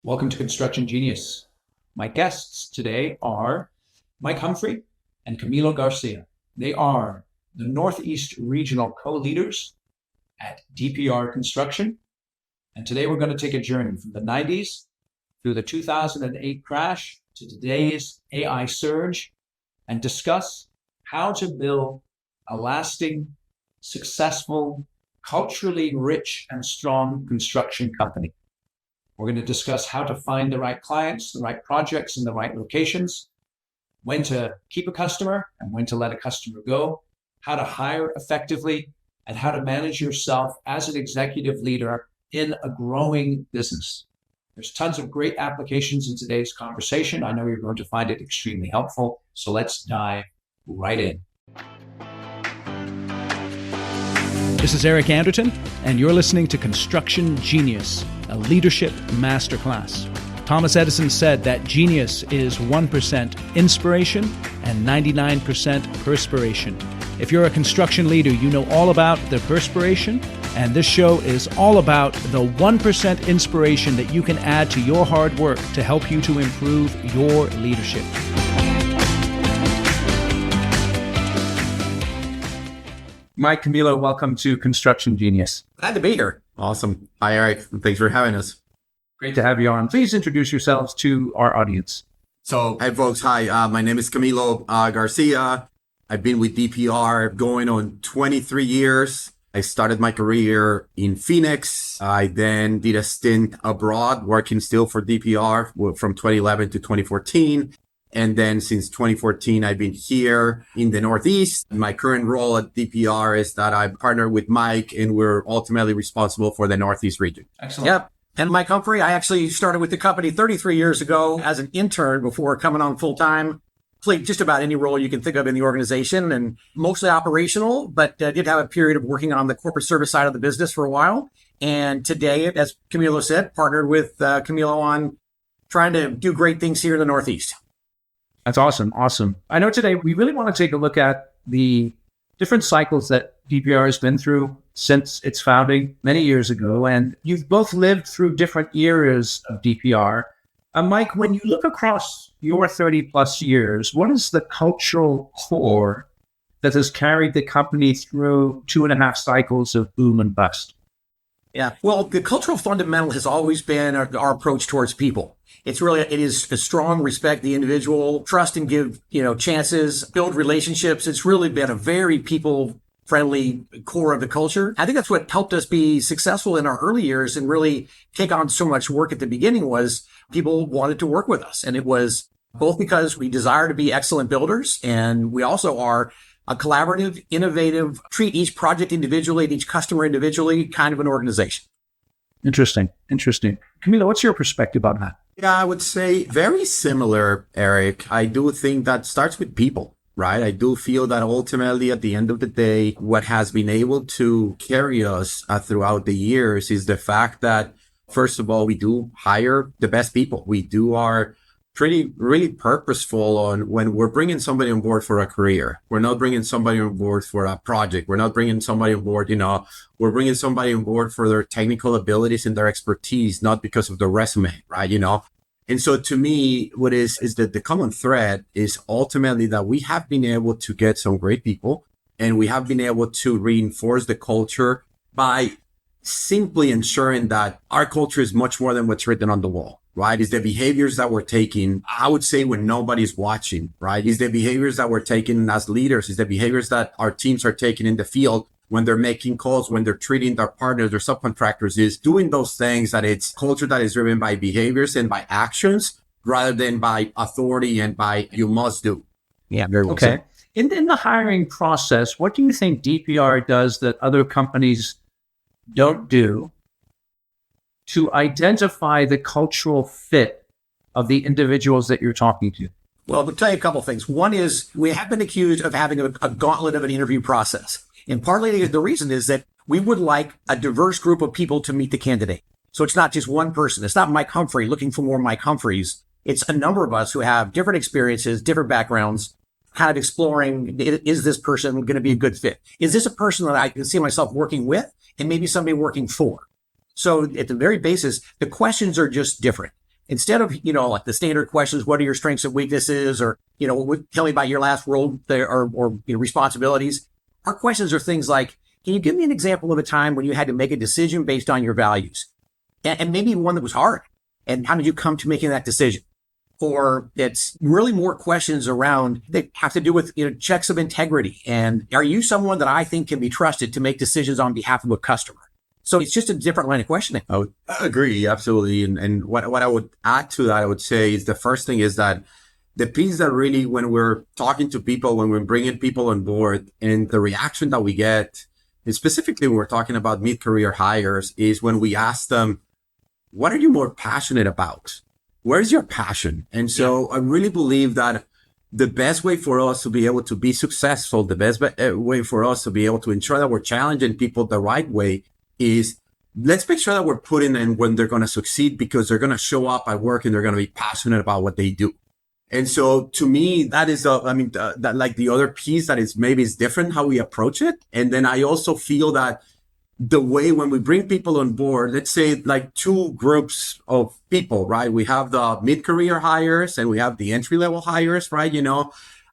Welcome to Construction Genius. My guests today are Mike Humphrey and Camilo Garcia. They are the Northeast Regional co-leaders at DPR Construction. And today we're going to take a journey from the 90s through the 2008 crash to today's AI surge and discuss how to build a lasting, successful, culturally rich and strong construction company. We're going to discuss how to find the right clients, the right projects in the right locations, when to keep a customer and when to let a customer go, how to hire effectively, and how to manage yourself as an executive leader in a growing business. There's tons of great applications in today's conversation. I know you're going to find it extremely helpful. So let's dive right in. This is Eric Anderton, and you're listening to Construction Genius, a leadership masterclass. Thomas Edison said that genius is 1% inspiration and 99% perspiration. If you're a construction leader, you know all about the perspiration, and this show is all about the 1% inspiration that you can add to your hard work to help you to improve your leadership. Mike, Camilo, welcome to Construction Genius. Glad to be here. Awesome. Hi, Eric. Thanks for having us. Great to have you on. Please introduce yourselves to our audience. So, hey, folks. Hi, my name is Camilo Garcia. I've been with DPR going on 23 years. I started my career in Phoenix. I then did a stint abroad working still for DPR from 2011 to 2014. And then since 2014, I've been here in the Northeast. My current role at DPR is that I partner with Mike, and we're ultimately responsible for the Northeast region. Excellent. Yep. And Mike Humphrey, I actually started with the company 33 years ago as an intern before coming on full time. Played just about any role you can think of in the organization and mostly operational, but did have a period of working on the corporate service side of the business for a while. And today, as Camilo said, partnered with Camilo on trying to do great things here in the Northeast. That's awesome. Awesome. I know today we really want to take a look at the different cycles that DPR has been through since its founding many years ago. And you've both lived through different eras of DPR. Mike, when you look across your 30 plus years, what is the cultural core that has carried the company through 2.5 cycles of boom and bust? Yeah. Well, the cultural fundamental has always been our approach towards people. It is a strong respect the individual, trust and give, chances, build relationships. It's really been a very people friendly core of the culture. I think that's what helped us be successful in our early years and really take on so much work at the beginning was people wanted to work with us. And it was both because we desire to be excellent builders, and we also are a collaborative, innovative, treat each project individually and each customer individually kind of an organization. Interesting. Camilo, what's your perspective on that? Yeah, I would say very similar, Eric. I do think that starts with people, right? I do feel that ultimately at the end of the day, what has been able to carry us throughout the years is the fact that, first of all, we do hire the best people. We do our really purposeful on when we're bringing somebody on board for a career. We're not bringing somebody on board for a project. We're not bringing somebody on board, we're bringing somebody on board for their technical abilities and their expertise, not because of the resume, right? And so to me, what is that the common thread is ultimately that we have been able to get some great people, and we have been able to reinforce the culture by simply ensuring that our culture is much more than what's written on the wall. Right? Is the behaviors that we're taking, I would say when nobody's watching, right? Is the behaviors that we're taking as leaders, is the behaviors that our teams are taking in the field when they're making calls, when they're treating their partners, their subcontractors, is doing those things that it's culture that is driven by behaviors and by actions rather than by authority and by you must do. Yeah, very well Okay. said. In the hiring process, what do you think DPR does that other companies don't do to identify the cultural fit of the individuals that you're talking to? Well, I'll tell you a couple of things. One is we have been accused of having a gauntlet of an interview process. And partly the reason is that we would like a diverse group of people to meet the candidate. So it's not just one person. It's not Mike Humphrey looking for more Mike Humphreys. It's a number of us who have different experiences, different backgrounds, kind of exploring, is this person going to be a good fit? Is this a person that I can see myself working with and maybe somebody working for? So at the very basis, the questions are just different. Instead of, like the standard questions, what are your strengths and weaknesses? Or, tell me about your last role there or responsibilities. Our questions are things like, can you give me an example of a time when you had to make a decision based on your values? And maybe one that was hard. And how did you come to making that decision? Or it's really more questions around that have to do with, checks of integrity. And are you someone that I think can be trusted to make decisions on behalf of a customer? So it's just a different line of questioning. I would agree, absolutely. And what I would add to that, I would say is the first thing is that the piece that really, when we're talking to people, when we're bringing people on board, and the reaction that we get, and specifically when we're talking about mid-career hires, is when we ask them, what are you more passionate about? Where's your passion? And so I really believe that the best way for us to be able to be successful, the best way for us to be able to ensure that we're challenging people the right way is, let's make sure that we're putting in when they're going to succeed, because they're going to show up at work and they're going to be passionate about what they do. And so to me, that is, that like the other piece that is maybe is different how we approach it. And then I also feel that the way when we bring people on board, let's say like two groups of people, right? We have the mid-career hires and we have the entry-level hires, right?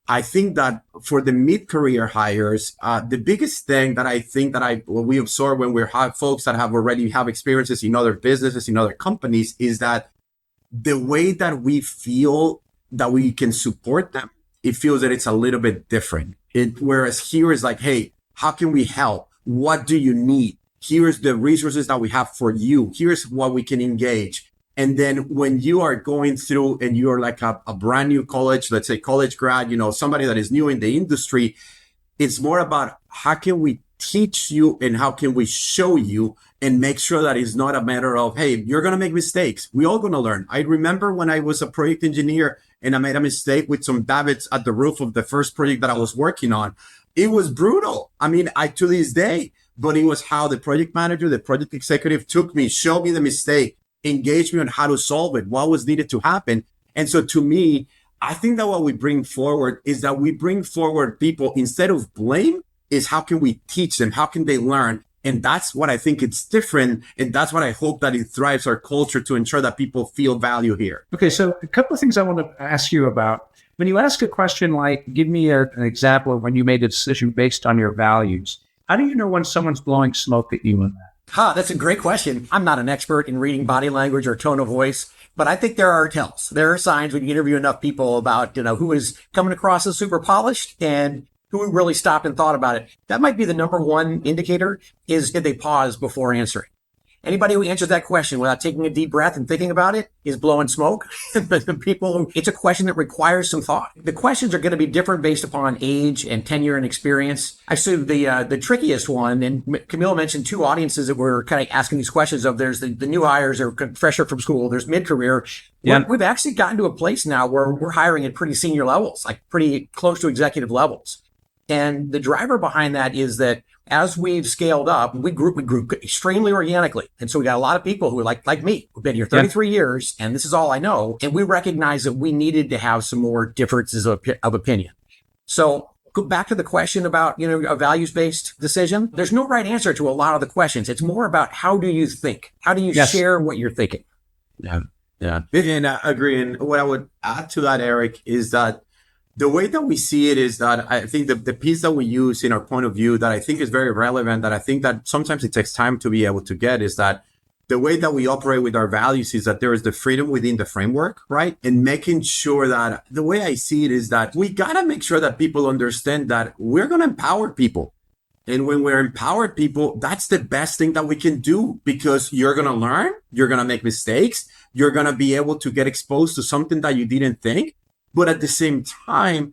I think that for the mid-career hires, the biggest thing that I think that we absorb when we have folks that already have experiences in other businesses, in other companies, is that the way that we feel that we can support them, it feels that it's a little bit different. Whereas here is like, hey, how can we help? What do you need? Here's the resources that we have for you. Here's what we can engage. And then when you are going through and you're like a brand new college, let's say college grad, somebody that is new in the industry, it's more about how can we teach you and how can we show you and make sure that it's not a matter of, hey, you're going to make mistakes. We're all going to learn. I remember when I was a project engineer and I made a mistake with some davits at the roof of the first project that I was working on. It was brutal. To this day, but it was how the project manager, the project executive took me, showed me the mistake, engaged me on how to solve it, what was needed to happen. And so to me, I think that what we bring forward is that we bring forward people, instead of blame, is how can we teach them? How can they learn? And that's what I think it's different. And that's what I hope that it drives our culture to ensure that people feel value here. Okay, so a couple of things I want to ask you about. When you ask a question like, give me an example of when you made a decision based on your values, how do you know when someone's blowing smoke at you on that? That's a great question. I'm not an expert in reading body language or tone of voice, but I think there are tells. There are signs when you interview enough people about, who is coming across as super polished and who really stopped and thought about it. That might be the number one indicator, is did they pause before answering? Anybody who answers that question without taking a deep breath and thinking about it is blowing smoke. It's a question that requires some thought. The questions are going to be different based upon age and tenure and experience. I see the trickiest one, and Camilo mentioned two audiences that we're kind of asking these questions of. There's the new hires or fresher from school. There's mid-career. Yeah. We've actually gotten to a place now where we're hiring at pretty senior levels, like pretty close to executive levels. And the driver behind that is that as we've scaled up, we grew extremely organically. And so we got a lot of people who are like me, who've been here 33 years, and this is all I know. And we recognize that we needed to have some more differences of opinion. So go back to the question about, a values-based decision. There's no right answer to a lot of the questions. It's more about how do you think? How do you share what you're thinking? Yeah. And I agree. And what I would add to that, Eric, is that the way that we see it is that I think the piece that we use in our point of view that I think is very relevant, that I think that sometimes it takes time to be able to get, is that the way that we operate with our values is that there is the freedom within the framework, right? And making sure that the way I see it is that we got to make sure that people understand that we're going to empower people. And when we're empowered people, that's the best thing that we can do, because you're going to learn, you're going to make mistakes, you're going to be able to get exposed to something that you didn't think. But at the same time,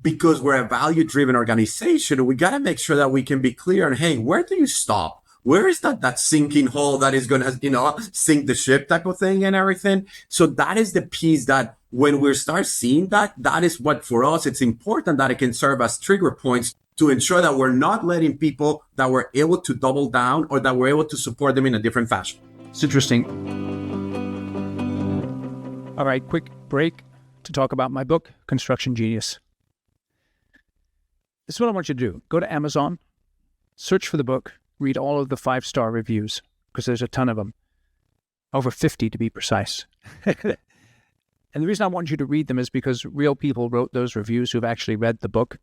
because we're a value-driven organization, we got to make sure that we can be clear on, hey, where do you stop? Where is that sinking hole that is going to, sink the ship type of thing and everything? So that is the piece that when we start seeing that is what, for us, it's important that it can serve as trigger points to ensure that we're not letting people that we're able to double down or that we're able to support them in a different fashion. It's interesting. All right, quick break to talk about my book, Construction Genius. This is what I want you to do. Go to Amazon, search for the book, read all of the 5-star reviews, because there's a ton of them. over 50 to be precise. And the reason I want you to read them is because real people wrote those reviews who've actually read the book.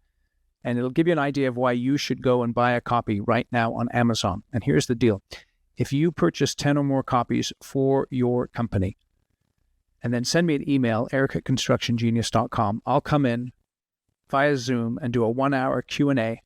And it'll give you an idea of why you should go and buy a copy right now on Amazon. And here's the deal. If you purchase 10 or more copies for your company, and then send me an email, eric@constructiongenius.com, I'll come in via Zoom and do a 1-hour Q&A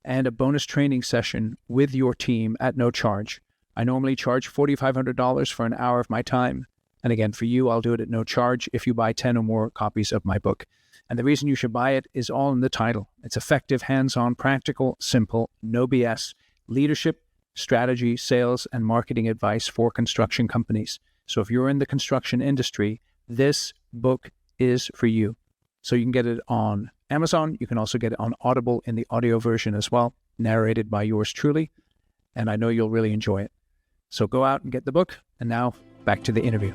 and a bonus training session with your team at no charge. I normally charge $4,500 for an hour of my time. And again, for you, I'll do it at no charge if you buy 10 or more copies of my book. And the reason you should buy it is all in the title. It's effective, hands-on, practical, simple, no BS, leadership, strategy, sales, and marketing advice for construction companies. So if you're in the construction industry, this book is for you. So you can get it on Amazon. You can also get it on Audible in the audio version as well, narrated by yours truly. And I know you'll really enjoy it. So go out and get the book. And now back to the interview.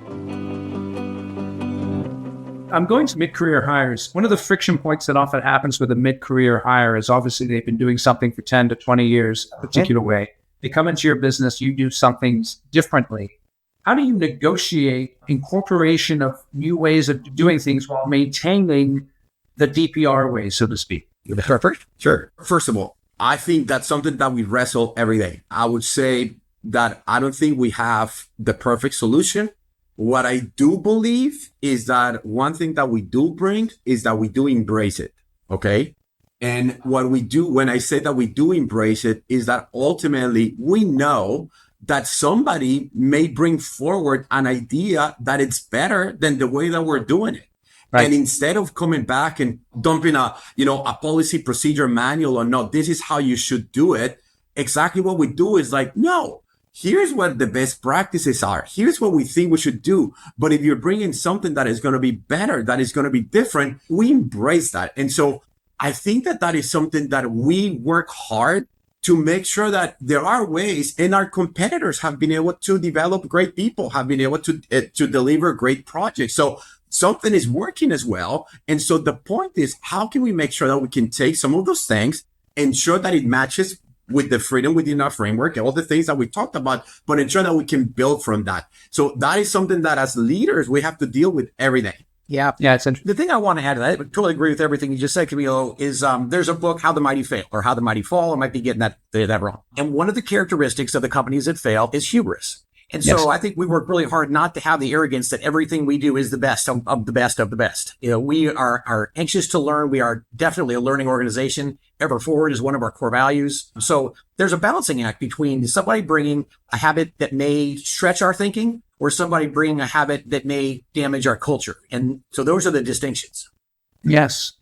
I'm going to mid-career hires. One of the friction points that often happens with a mid-career hire is obviously they've been doing something for 10 to 20 years a particular way. They come into your business, you do some things differently. How do you negotiate incorporation of new ways of doing things while maintaining the DPR way, so to speak? You start first? Sure. First of all, I think that's something that we wrestle every day. I would say that I don't think we have the perfect solution. What I do believe is that one thing that we do bring is that we do embrace it. Okay. And what we do, when I say that we do embrace it, is that ultimately we know that somebody may bring forward an idea that it's better than the way that we're doing it. Right. And instead of coming back and dumping a policy procedure manual or no, this is how you should do it. Exactly what we do is like, no, here's what the best practices are. Here's what we think we should do. But if you're bringing something that is going to be better, that is going to be different, we embrace that. And so I think that that is something that we work hard to make sure that there are ways, and our competitors have been able to develop great people, have been able to deliver great projects. So something is working as well. And so the point is, how can we make sure that we can take some of those things, ensure that it matches with the freedom within our framework, all the things that we talked about, but ensure that we can build from that. So that is something that as leaders, we have to deal with every day. Yeah. It's interesting. The thing I want to add to that, I totally agree with everything you just said, Camilo, is there's a book, How the Mighty Fail, or How the Mighty Fall. I might be getting that wrong. And one of the characteristics of the companies that fail is hubris. And so I think we work really hard not to have the arrogance that everything we do is the best of the best of the best. We are anxious to learn. We are definitely a learning organization. Ever forward is one of our core values. So there's a balancing act between somebody bringing a habit that may stretch our thinking or somebody bringing a habit that may damage our culture. And so those are the distinctions. Yes.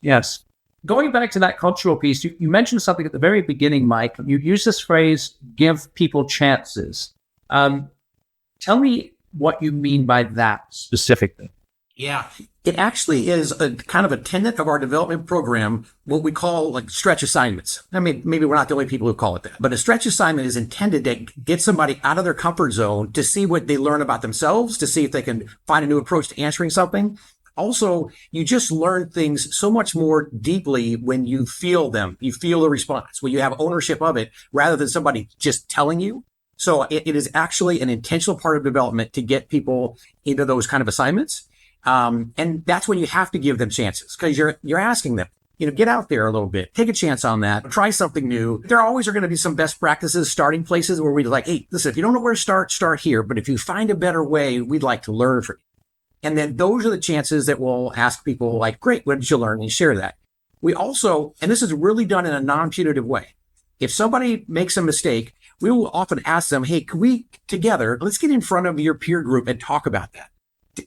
Going back to that cultural piece, you mentioned something at the very beginning, Mike. You used this phrase, give people chances. Tell me what you mean by that specifically. Yeah, it actually is a kind of a tenet of our development program, what we call like stretch assignments. I mean, maybe we're not the only people who call it that, but a stretch assignment is intended to get somebody out of their comfort zone to see what they learn about themselves, to see if they can find a new approach to answering something. Also, you just learn things so much more deeply when you feel them. You feel the response, when you have ownership of it, rather than somebody just telling you. So it is actually an intentional part of development to get people into those kind of assignments. And that's when you have to give them chances, because you're asking them, get out there a little bit, take a chance on that, try something new. There always are going to be some best practices, starting places where we're like, hey, listen, if you don't know where to start here. But if you find a better way, we'd like to learn from you. And then those are the chances that we'll ask people like, great, what did you learn? And share that. We also, and this is really done in a non-punitive way. If somebody makes a mistake, we will often ask them, hey, can we together, let's get in front of your peer group and talk about that.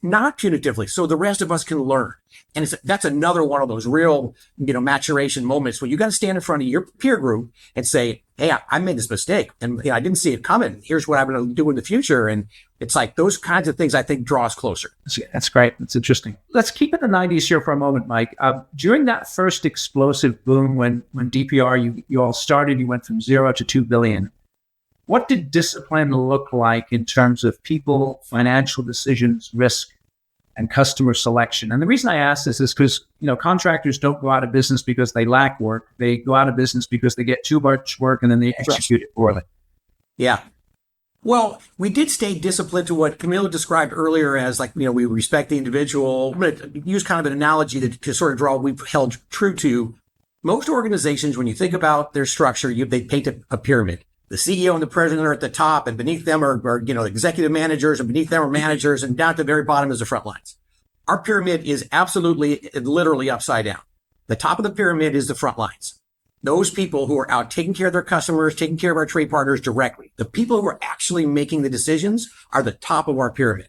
Not punitively, so the rest of us can learn. And that's another one of those real, maturation moments where you got to stand in front of your peer group and say, hey, I made this mistake and I didn't see it coming. Here's what I'm going to do in the future. And it's like those kinds of things I think draw us closer. That's great. That's interesting. Let's keep it in the 90s here for a moment, Mike. During that first explosive boom when DPR, you all started, you went from 0 to 2 billion. What did discipline look like in terms of people, financial decisions, risk, and customer selection? And the reason I ask this is because, contractors don't go out of business because they lack work. They go out of business because they get too much work and then they execute it poorly. Yeah. Well, we did stay disciplined to what Camilo described earlier as we respect the individual. I'm going to use kind of an analogy to sort of draw what we've held true to. Most organizations, when you think about their structure, they paint a pyramid. The CEO and the president are at the top, and beneath them are executive managers, and beneath them are managers, and down at the very bottom is the front lines. Our pyramid is absolutely, literally upside down. The top of the pyramid is the front lines. Those people who are out taking care of their customers, taking care of our trade partners directly. The people who are actually making the decisions are the top of our pyramid.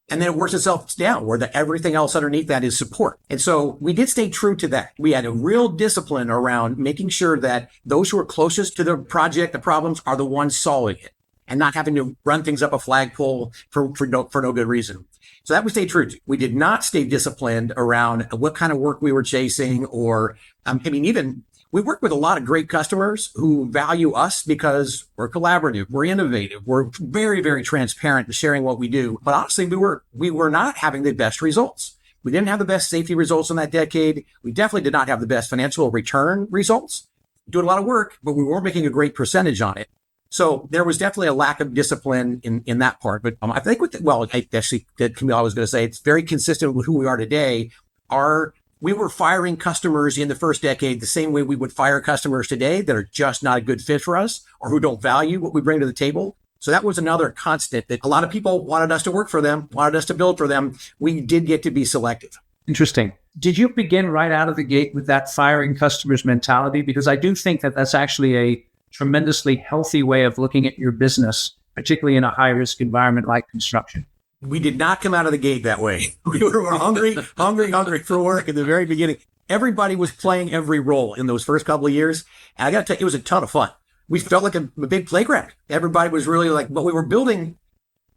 And then it works itself down where everything else underneath that is support. And so we did stay true to that. We had a real discipline around making sure that those who are closest to the project, the problems, are the ones solving it and not having to run things up a flagpole for no good reason. So that we stayed true to. We did not stay disciplined around what kind of work we were chasing even we work with a lot of great customers who value us because we're collaborative, we're innovative, we're very, very transparent in sharing what we do. But honestly, we were not having the best results. We didn't have the best safety results in that decade. We definitely did not have the best financial return results. Doing a lot of work, but we weren't making a great percentage on it. So there was definitely a lack of discipline in that part. But I think that Camilo, I was going to say, it's very consistent with who we are today. We were firing customers in the first decade the same way we would fire customers today that are just not a good fit for us or who don't value what we bring to the table. So that was another constant that a lot of people wanted us to work for them, wanted us to build for them. We did get to be selective. Interesting. Did you begin right out of the gate with that firing customers mentality? Because I do think that that's actually a tremendously healthy way of looking at your business, particularly in a high-risk environment like construction. We did not come out of the gate that way. We were hungry for work at the very beginning. Everybody was playing every role in those first couple of years. And I got to tell you, it was a ton of fun. We felt like a big playground. Everybody was really but we were building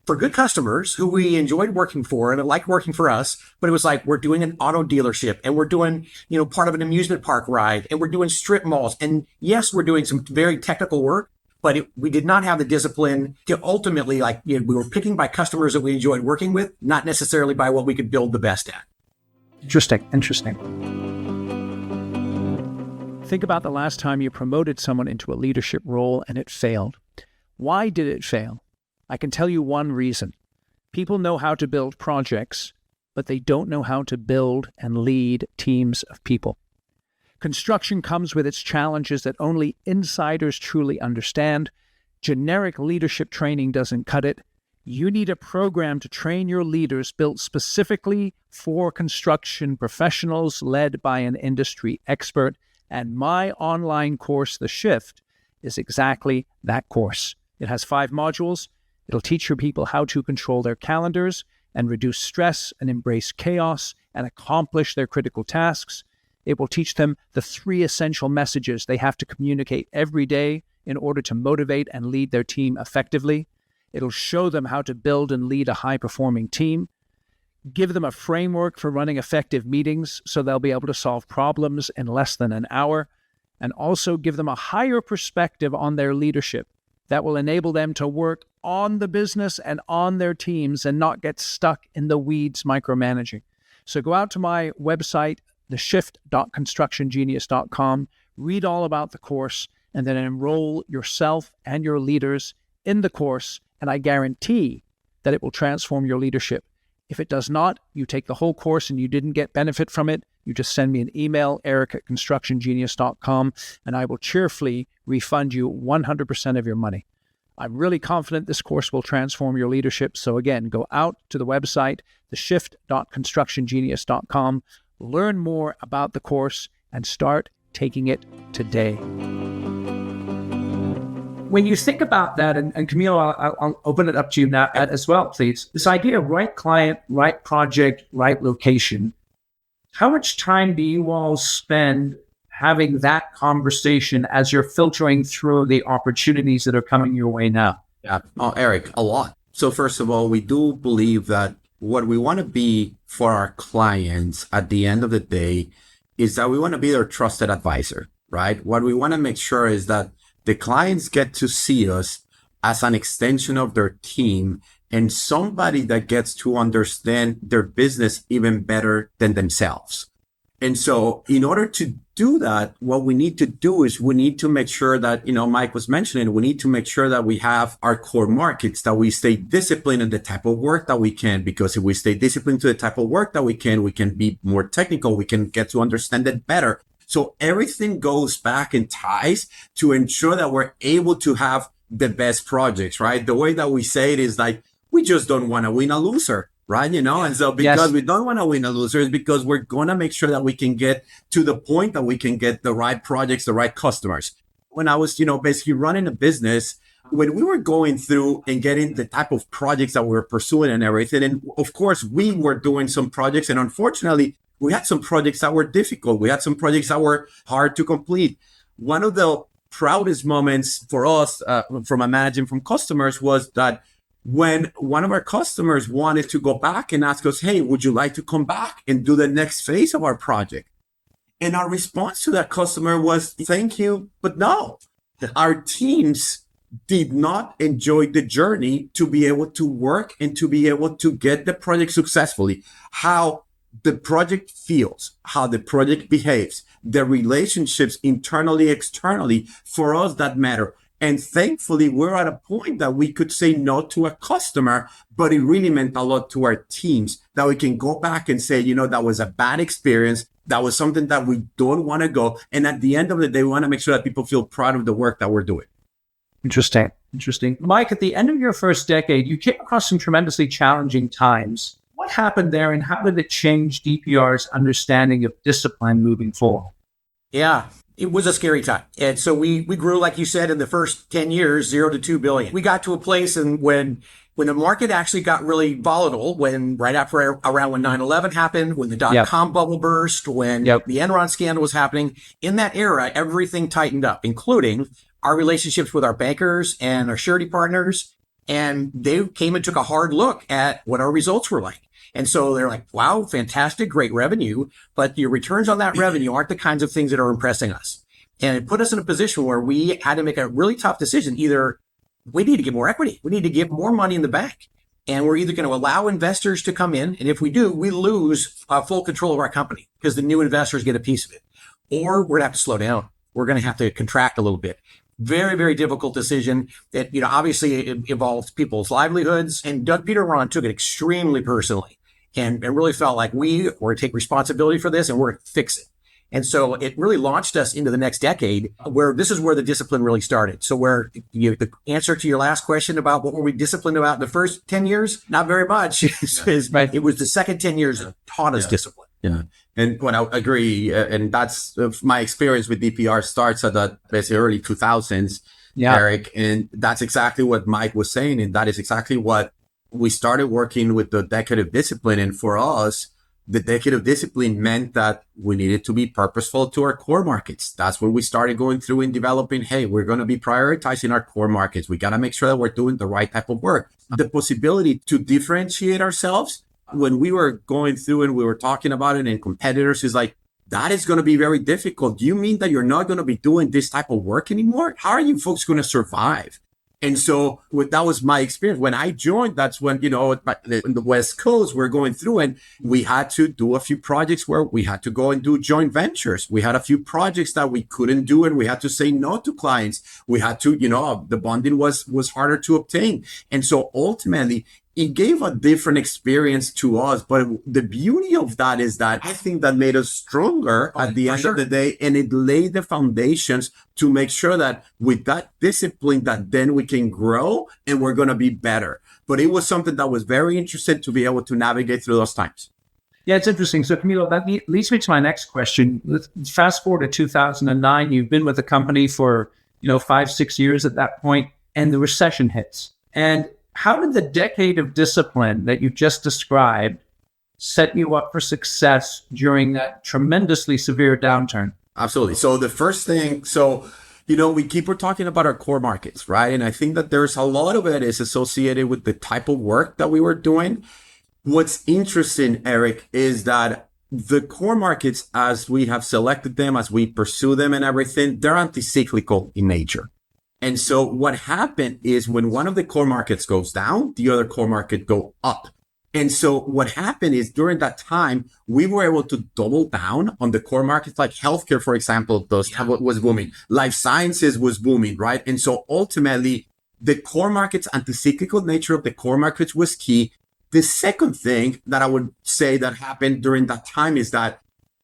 for good customers who we enjoyed working for and liked working for us. But it was like, we're doing an auto dealership and we're doing, part of an amusement park ride and we're doing strip malls. And yes, we're doing some very technical work. But we did not have the discipline to ultimately, we were picking by customers that we enjoyed working with, not necessarily by what we could build the best at. Interesting. Think about the last time you promoted someone into a leadership role and it failed. Why did it fail? I can tell you one reason. People know how to build projects, but they don't know how to build and lead teams of people. Construction comes with its challenges that only insiders truly understand. Generic leadership training doesn't cut it. You need a program to train your leaders built specifically for construction professionals led by an industry expert. And my online course, The Shift, is exactly that course. It has 5 modules. It'll teach your people how to control their calendars and reduce stress and embrace chaos and accomplish their critical tasks. It will teach them the 3 essential messages they have to communicate every day in order to motivate and lead their team effectively. It'll show them how to build and lead a high-performing team, give them a framework for running effective meetings so they'll be able to solve problems in less than an hour, and also give them a higher perspective on their leadership that will enable them to work on the business and on their teams and not get stuck in the weeds micromanaging. So go out to my website, theshift.constructiongenius.com, read all about the course, and then enroll yourself and your leaders in the course, and I guarantee that it will transform your leadership. If it does not, you take the whole course and you didn't get benefit from it, you just send me an email, eric@constructiongenius.com, and I will cheerfully refund you 100% of your money. I'm really confident this course will transform your leadership. So again, go out to the website, theshift.constructiongenius.com, learn more about the course, and start taking it today. When you think about that, and Camilo, I'll open it up to you now as well, please. This idea of right client, right project, right location. How much time do you all spend having that conversation as you're filtering through the opportunities that are coming your way now? Yeah, Eric, a lot. So first of all, we do believe that what we want to be for our clients at the end of the day is that we want to be their trusted advisor, right? What we want to make sure is that the clients get to see us as an extension of their team and somebody that gets to understand their business even better than themselves. And so in order to do that, what we need to do is we need to make sure that, Mike was mentioning, we need to make sure that we have our core markets, that we stay disciplined in the type of work that we can, because if we stay disciplined to the type of work that we can be more technical. We can get to understand it better. So everything goes back and ties to ensure that we're able to have the best projects, right? The way that we say it is like, we just don't want to win a loser. Right. And so because we don't want to win a loser is because we're going to make sure that we can get to the point that we can get the right projects, the right customers. When I was, basically running a business, when we were going through and getting the type of projects that we were pursuing and everything, and of course, we were doing some projects, and unfortunately, we had some projects that were difficult. We had some projects that were hard to complete. One of the proudest moments for us from managing from customers was that when one of our customers wanted to go back and ask us, hey, would you like to come back and do the next phase of our project? And our response to that customer was, thank you, but no. Our teams did not enjoy the journey to be able to work and to be able to get the project successfully. How the project feels, how the project behaves, the relationships internally, externally, for us that matter. And thankfully, we're at a point that we could say no to a customer, but it really meant a lot to our teams that we can go back and say, that was a bad experience. That was something that we don't want to go. And at the end of the day, we want to make sure that people feel proud of the work that we're doing. Interesting. Mike, at the end of your first decade, you came across some tremendously challenging times. What happened there, and how did it change DPR's understanding of discipline moving forward? Yeah, it was a scary time. And so we grew, like you said, in the first 10 years, 0 to 2 billion. We got to a place when the market actually got really volatile, right after around when 9/11 happened, when the dot-com bubble burst, when the Enron scandal was happening. In that era, everything tightened up, including our relationships with our bankers and our surety partners. And they came and took a hard look at what our results were like. And so they're like, wow, fantastic, great revenue, but your returns on that revenue aren't the kinds of things that are impressing us. And it put us in a position where we had to make a really tough decision. Either we need to get more equity, we need to get more money in the bank, and we're either going to allow investors to come in, and if we do, we lose full control of our company because the new investors get a piece of it, or we're going to have to slow down. We're going to have to contract a little bit. Very, very difficult decision that, obviously it involves people's livelihoods. And Doug Peter Ron took it extremely personally and really felt like we were to take responsibility for this and we're going to fix it. And so it really launched us into the next decade where this is where the discipline really started. So where the answer to your last question about what were we disciplined about in the first 10 years? Not very much. It was the second 10 years that taught us discipline. Yeah. And when I agree, and that's my experience with DPR starts at the basically early 2000s, Eric. And that's exactly what Mike was saying. And that is exactly what we started working with the decade of discipline. And for us, the decade of discipline meant that we needed to be purposeful to our core markets. That's when we started going through and developing, hey, we're going to be prioritizing our core markets. We got to make sure that we're doing the right type of work. The possibility to differentiate ourselves when we were going through and we were talking about it and competitors is like, that is going to be very difficult. Do you mean that you're not going to be doing this type of work anymore? How are you folks going to survive? And so that was my experience. When I joined, that's when, in the West Coast, we're going through and we had to do a few projects where we had to go and do joint ventures. We had a few projects that we couldn't do and we had to say no to clients. We had to, the bonding was harder to obtain. And so ultimately, it gave a different experience to us. But the beauty of that is that I think that made us stronger at the end of the day. And it laid the foundations to make sure that with that discipline, that then we can grow and we're going to be better. But it was something that was very interesting to be able to navigate through those times. Yeah, it's interesting. So Camilo, that leads me to my next question. Let's fast forward to 2009. You've been with the company for, 5-6 years at that point, and the recession hits. And how did the decade of discipline that you just described set you up for success during that tremendously severe downturn? Absolutely. So the first thing, we keep talking about our core markets, right? And I think that there's a lot of it is associated with the type of work that we were doing. What's interesting, Eric, is that the core markets, as we have selected them, as we pursue them and everything, they're anti-cyclical in nature. And so what happened is when one of the core markets goes down, the other core market go up. And so what happened is during that time, we were able to double down on the core markets, like healthcare, for example, was booming. Life sciences was booming, right? And so ultimately, the core markets, anti-cyclical nature of the core markets was key. The second thing that I would say that happened during that time is that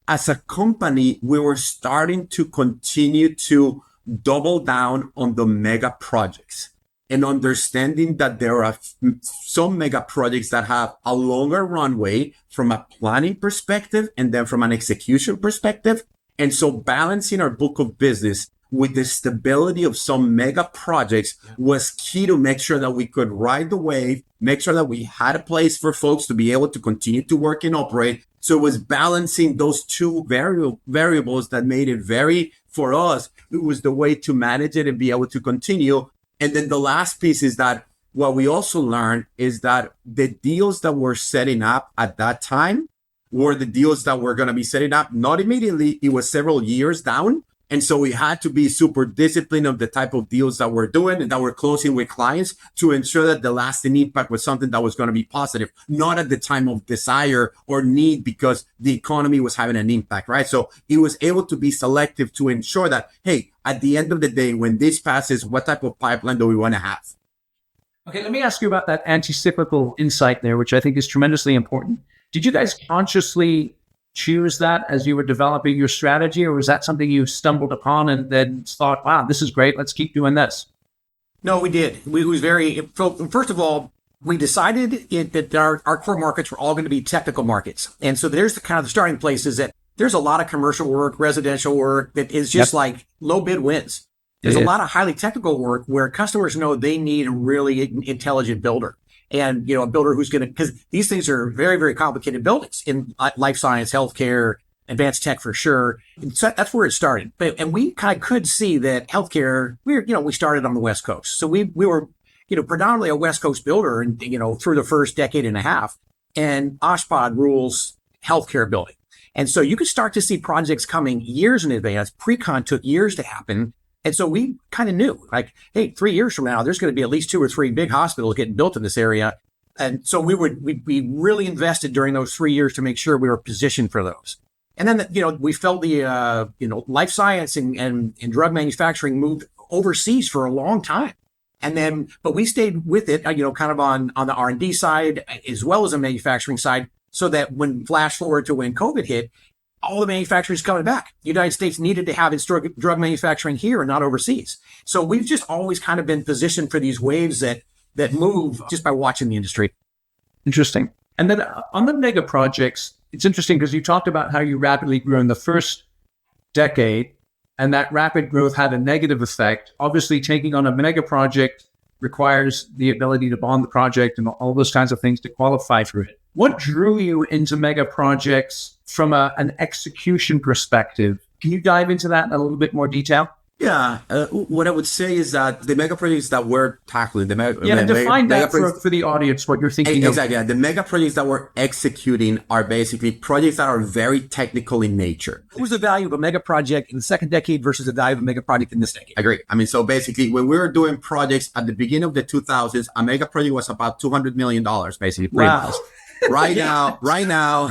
as a company, we were starting to continue to double down on the mega projects and understanding that there are some mega projects that have a longer runway from a planning perspective and then from an execution perspective. And so balancing our book of business with the stability of some mega projects was key to make sure that we could ride the wave, make sure that we had a place for folks to be able to continue to work and operate. So it was balancing those two variables that made it for us, it was the way to manage it and be able to continue. And then the last piece is that what we also learned is that the deals that we're setting up at that time were the deals that we're going to be setting up, not immediately. It was several years down. And so we had to be super disciplined of the type of deals that we're doing and that we're closing with clients to ensure that the lasting impact was something that was going to be positive, not at the time of desire or need because the economy was having an impact, right? So it was able to be selective to ensure that, hey, at the end of the day, when this passes, what type of pipeline do we want to have? Okay, let me ask you about that anti-cyclical insight there, which I think is tremendously important. Did you guys consciously choose that as you were developing your strategy, or was that something you stumbled upon and then thought, wow, this is great, let's keep doing this? No, we did. First of all, we decided that our core markets were all going to be technical markets. And so there's the kind of the starting place is that there's a lot of commercial work, residential work that is just like low bid wins. There's a lot of highly technical work where customers know they need a really intelligent builder. And, a builder who's going to, because these things are very, very complicated buildings in life science, healthcare, advanced tech for sure. And so that's where it started. And we kind of could see that healthcare, we started on the West Coast. So we were, predominantly a West Coast builder and, through the first decade and a half. And Oshpod rules healthcare building. And so you could start to see projects coming years in advance. Pre-con took years to happen. And so we kind of knew, like, hey, 3 years from now, there's going to be at least 2 or 3 big hospitals getting built in this area. And so we really invested during those 3 years to make sure we were positioned for those. And then, we felt the, life science and drug manufacturing moved overseas for a long time. And then, but we stayed with it, kind of on the R&D side, as well as the manufacturing side, so that when flash forward to when COVID hit, all the manufacturers coming back. The United States needed to have its drug manufacturing here and not overseas. So we've just always kind of been positioned for these waves that move just by watching the industry. Interesting. And then on the mega projects, it's interesting because you talked about how you rapidly grew in the first decade, and that rapid growth had a negative effect. Obviously, taking on a mega project requires the ability to bond the project and all those kinds of things to qualify for it. What drew you into mega projects from an execution perspective? Can you dive into that in a little bit more detail? Yeah. What I would say is that the mega projects that we're tackling, define that for the audience, what you're thinking of. Exactly. The mega projects that we're executing are basically projects that are very technical in nature. What was the value of a mega project in the second decade versus the value of a mega project in this decade? I agree. I mean, so basically, when we were doing projects at the beginning of the 2000s, a mega project was about $200 million, basically. Wow. Right now,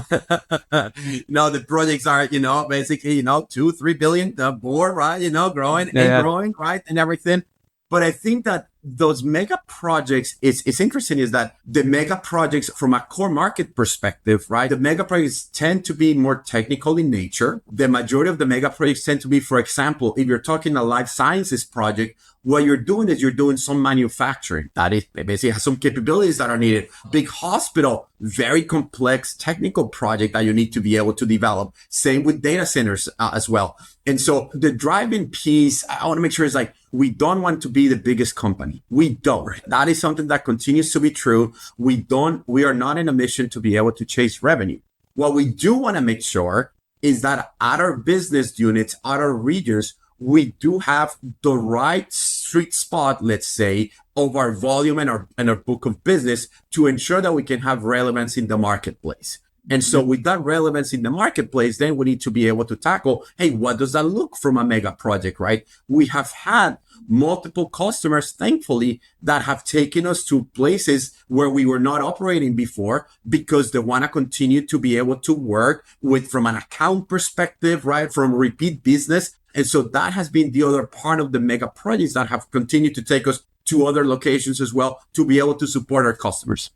the projects are, basically, 2-3 billion more, right? Growing and growing, right? And everything. But I think that those mega projects, it's interesting is that the mega projects from a core market perspective, right? The mega projects tend to be more technical in nature. The majority of the mega projects tend to be, for example, if you're talking a life sciences project, what you're doing is you're doing some manufacturing. That is basically has some capabilities that are needed. Big hospital, very complex technical project that you need to be able to develop. Same with data centers as well. And so the driving piece, I want to make sure is like, we don't want to be the biggest company. We don't. That is something that continues to be true. We are not in a mission to be able to chase revenue. What we do want to make sure is that at our business units, at our regions, we do have the right sweet spot, let's say, of our volume and our book of business to ensure that we can have relevance in the marketplace. And so with that relevance in the marketplace, then we need to be able to tackle, hey, what does that look from a mega project, right? We have had multiple customers, thankfully, that have taken us to places where we were not operating before because they want to continue to be able to work with from an account perspective, right? From repeat business. And so that has been the other part of the mega projects that have continued to take us to other locations as well to be able to support our customers.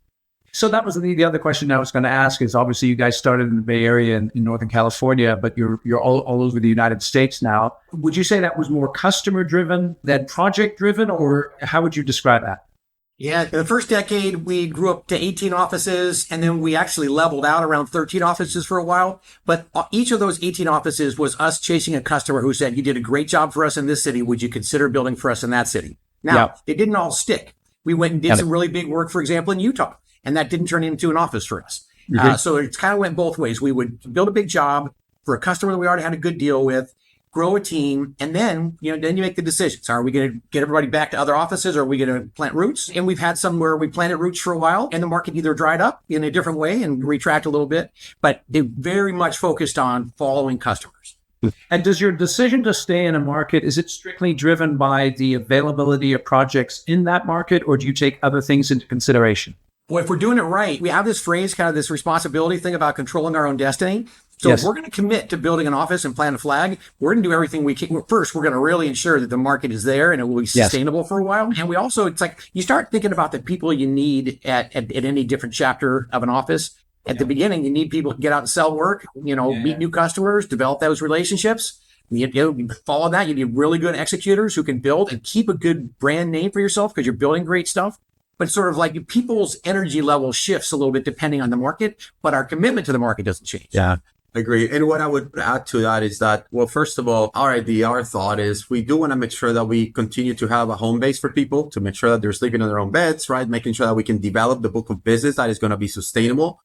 So that was the other question I was going to ask is obviously you guys started in the Bay Area in Northern California, but you're all over the United States now. Would you say that was more customer driven than project driven, or how would you describe that? Yeah, in the first decade, we grew up to 18 offices, and then we actually leveled out around 13 offices for a while. But each of those 18 offices was us chasing a customer who said, you did a great job for us in this city. Would you consider building for us in that city? Now, They didn't all stick. We went and did some really big work, for example, in Utah. And that didn't turn into an office for us. So it kind of went both ways. We would build a big job for a customer that we already had a good deal with, grow a team, and then you make the decisions. Are we going to get everybody back to other offices, or are we going to plant roots? And we've had some where we planted roots for a while, and the market either dried up in a different way and retract a little bit, but they very much focused on following customers. And does your decision to stay in a market, is it strictly driven by the availability of projects in that market, or do you take other things into consideration? Well, if we're doing it right, we have this phrase, kind of this responsibility thing about controlling our own destiny. So if we're going to commit to building an office and plant a flag, we're going to do everything we can. First, we're going to really ensure that the market is there and it will be sustainable for a while. And we also, it's like you start thinking about the people you need at any different chapter of an office. At the beginning, you need people to get out and sell work, meet new customers, develop those relationships. You follow that. You need really good executors who can build and keep a good brand name for yourself because you're building great stuff. But it's sort of like people's energy level shifts a little bit depending on the market, but our commitment to the market doesn't change. Yeah, agree. And what I would add to that is that, well, first of all, our thought is we do want to make sure that we continue to have a home base for people, to make sure that they're sleeping in their own beds, right? Making sure that we can develop the book of business that is going to be sustainable.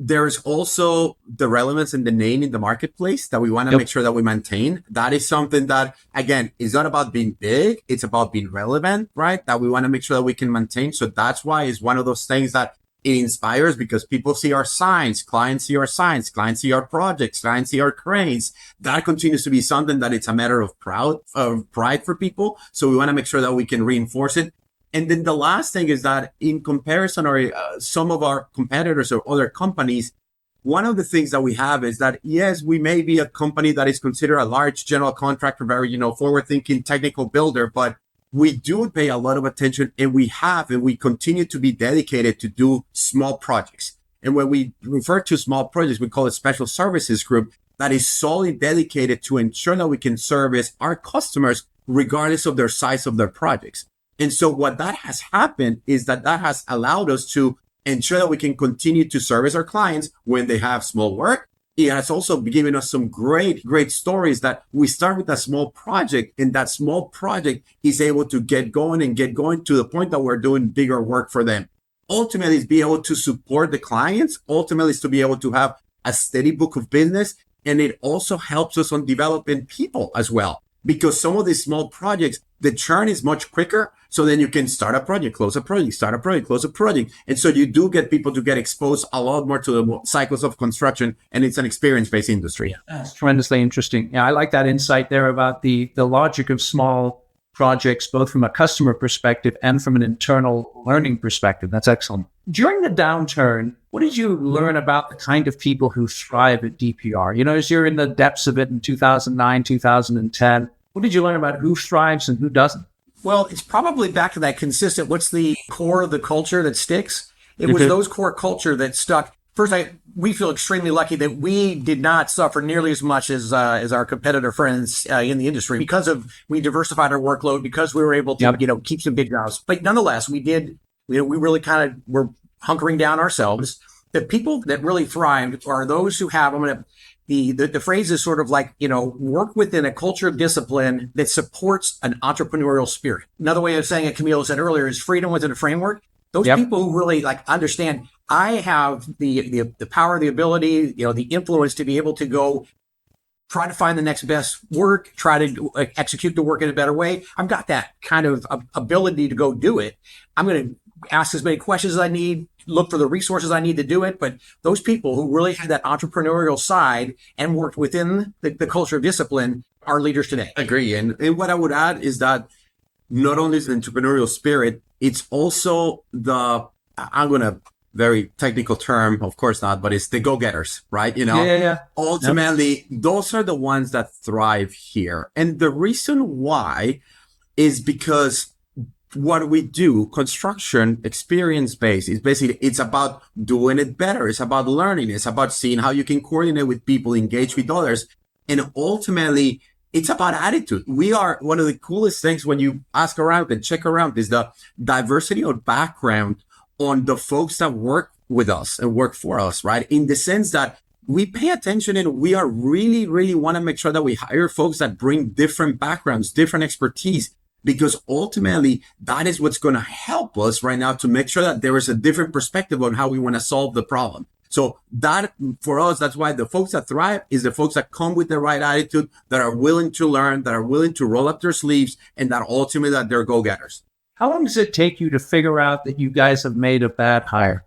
There's also the relevance in the name in the marketplace that we want to make sure that we maintain. That is something that, again, is not about being big. It's about being relevant, right? That we want to make sure that we can maintain. So that's why it's one of those things that it inspires because people see our signs, clients see our signs, clients see our projects, clients see our cranes. That continues to be something that it's a matter of pride for people. So we want to make sure that we can reinforce it. And then the last thing is that in comparison or some of our competitors or other companies, one of the things that we have is that, yes, we may be a company that is considered a large general contractor, very, forward-thinking technical builder, but we do pay a lot of attention and we continue to be dedicated to do small projects. And when we refer to small projects, we call it special services group that is solely dedicated to ensure that we can service our customers regardless of their size of their projects. And so what that has happened is that has allowed us to ensure that we can continue to service our clients when they have small work. It has also given us some great stories that we start with a small project and that small project is able to get going to the point that we're doing bigger work for them. Ultimately, is be able to support the clients. Ultimately, is to be able to have a steady book of business. And it also helps us on developing people as well. Because some of these small projects, the churn is much quicker. So then you can start a project, close a project, start a project, close a project. And so you do get people to get exposed a lot more to the cycles of construction. And it's an experience-based industry. That's tremendously interesting. Yeah, I like that insight there about the logic of small projects, both from a customer perspective and from an internal learning perspective. That's excellent. During the downturn, what did you learn about the kind of people who thrive at DPR? As you're in the depths of it in 2009, 2010, what did you learn about who thrives and who doesn't? Well, it's probably back to that consistent, what's the core of the culture that sticks? It was those core culture that stuck. First, we feel extremely lucky that we did not suffer nearly as much as our competitor friends in the industry because we diversified our workload, because we were able to, keep some big jobs. But nonetheless, we really kind of were hunkering down ourselves. The people that really thrived are those who have, the phrase is sort of like, work within a culture of discipline that supports an entrepreneurial spirit. Another way of saying it, Camilo said earlier, is freedom within a framework. Those people who really understand, I have the power, the ability, the influence to be able to go try to find the next best work, try to execute the work in a better way. I've got that kind of ability to go do it. I'm going to ask as many questions as I need, look for the resources I need to do it. But those people who really had that entrepreneurial side and worked within the culture of discipline are leaders today. Agree. And what I would add is that not only is the entrepreneurial spirit, it's also I'm going to very technical term, of course not, but it's the go-getters, right? Ultimately, those are the ones that thrive here. And the reason why is because what we do, construction, experience-based, is basically, it's about doing it better. It's about learning. It's about seeing how you can coordinate with people, engage with others. And ultimately, it's about attitude. We are one of the coolest things when you ask around and check around is the diversity of background on the folks that work with us and work for us, right? In the sense that we pay attention and we are really, really want to make sure that we hire folks that bring different backgrounds, different expertise, because ultimately that is what's going to help us right now to make sure that there is a different perspective on how we want to solve the problem. So that for us, that's why the folks that thrive is the folks that come with the right attitude, that are willing to learn, that are willing to roll up their sleeves, and that ultimately that they're go-getters. How long does it take you to figure out that you guys have made a bad hire?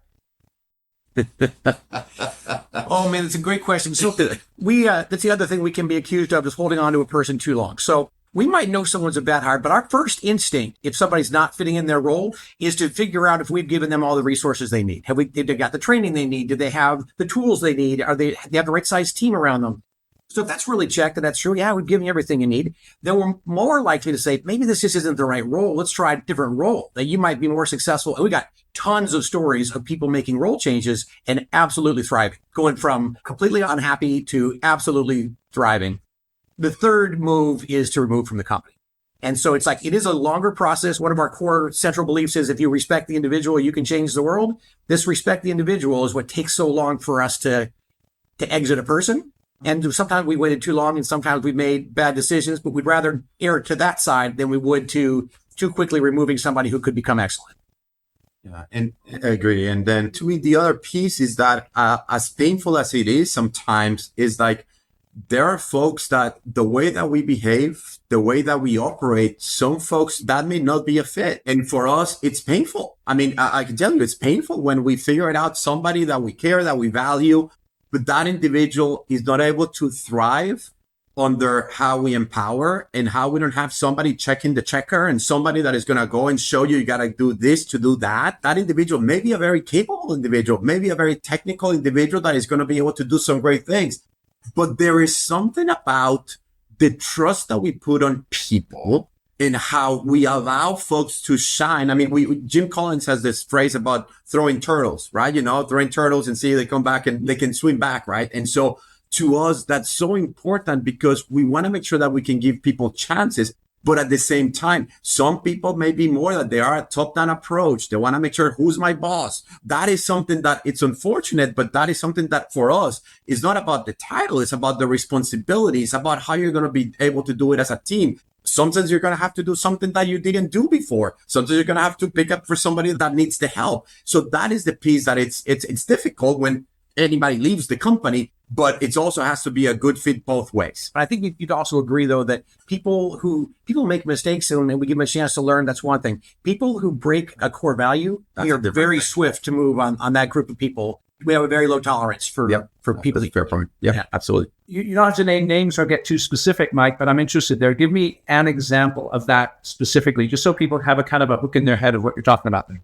Oh man, that's a great question. So that's the other thing we can be accused of, is holding on to a person too long. So we might know someone's a bad hire, but our first instinct, if somebody's not fitting in their role, is to figure out if we've given them all the resources they need. Did they got the training they need? Did they have the tools they need? Do they have the right size team around them? So if that's really checked and that's true, yeah, we've given you everything you need, then we're more likely to say, maybe this just isn't the right role. Let's try a different role that you might be more successful. And we got tons of stories of people making role changes and absolutely thriving, going from completely unhappy to absolutely thriving. The third move is to remove from the company. And so it's like, it is a longer process. One of our core central beliefs is if you respect the individual, you can change the world. This respect the individual is what takes so long for us to exit a person. And sometimes we waited too long and sometimes we made bad decisions, but we'd rather err to that side than we would to too quickly removing somebody who could become excellent. Yeah, and I agree. And then to me, the other piece is that as painful as it is sometimes, is like there are folks that the way that we behave, the way that we operate, some folks that may not be a fit. And for us, it's painful. I mean, I can tell you it's painful when we figure it out, somebody that we care, that we value, but that individual is not able to thrive under how we empower and how we don't have somebody checking the checker and somebody that is going to go and show you got to do this to do that. That individual may be a very capable individual, maybe a very technical individual that is going to be able to do some great things. But there is something about the trust that we put on people and how we allow folks to shine. I mean, Jim Collins has this phrase about throwing turtles, right? Throwing turtles and see they come back and they can swim back, right? And so to us, that's so important because we want to make sure that we can give people chances. But at the same time, some people may be more that they are a top-down approach. They want to make sure who's my boss. That is something that it's unfortunate, but that is something that for us is not about the title. It's about the responsibility. It's about how you're going to be able to do it as a team. Sometimes you're going to have to do something that you didn't do before. Sometimes you're going to have to pick up for somebody that needs the help. So that is the piece that it's difficult when anybody leaves the company, but it also has to be a good fit both ways. I think you'd also agree, though, that people make mistakes and we give them a chance to learn. That's one thing. People who break a core value, we are very swift to move on that group of people. We have a very low tolerance for people. That's a fair point. Yeah, absolutely. You don't have to name names or get too specific, Mike, but I'm interested there. Give me an example of that specifically, just so people have a kind of a hook in their head of what you're talking about there.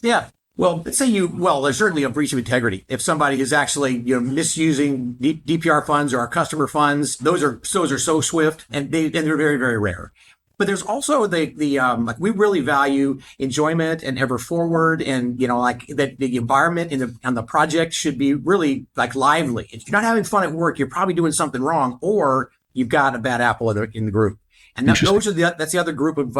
Yeah. Well, let's say there's certainly a breach of integrity. If somebody is actually, misusing DPR funds or our customer funds, those are so swift and they're very, very rare. But there's also like we really value enjoyment and ever forward and, that the environment on the project should be really like lively. If you're not having fun at work, you're probably doing something wrong or you've got a bad apple in the group. And that's the other group of,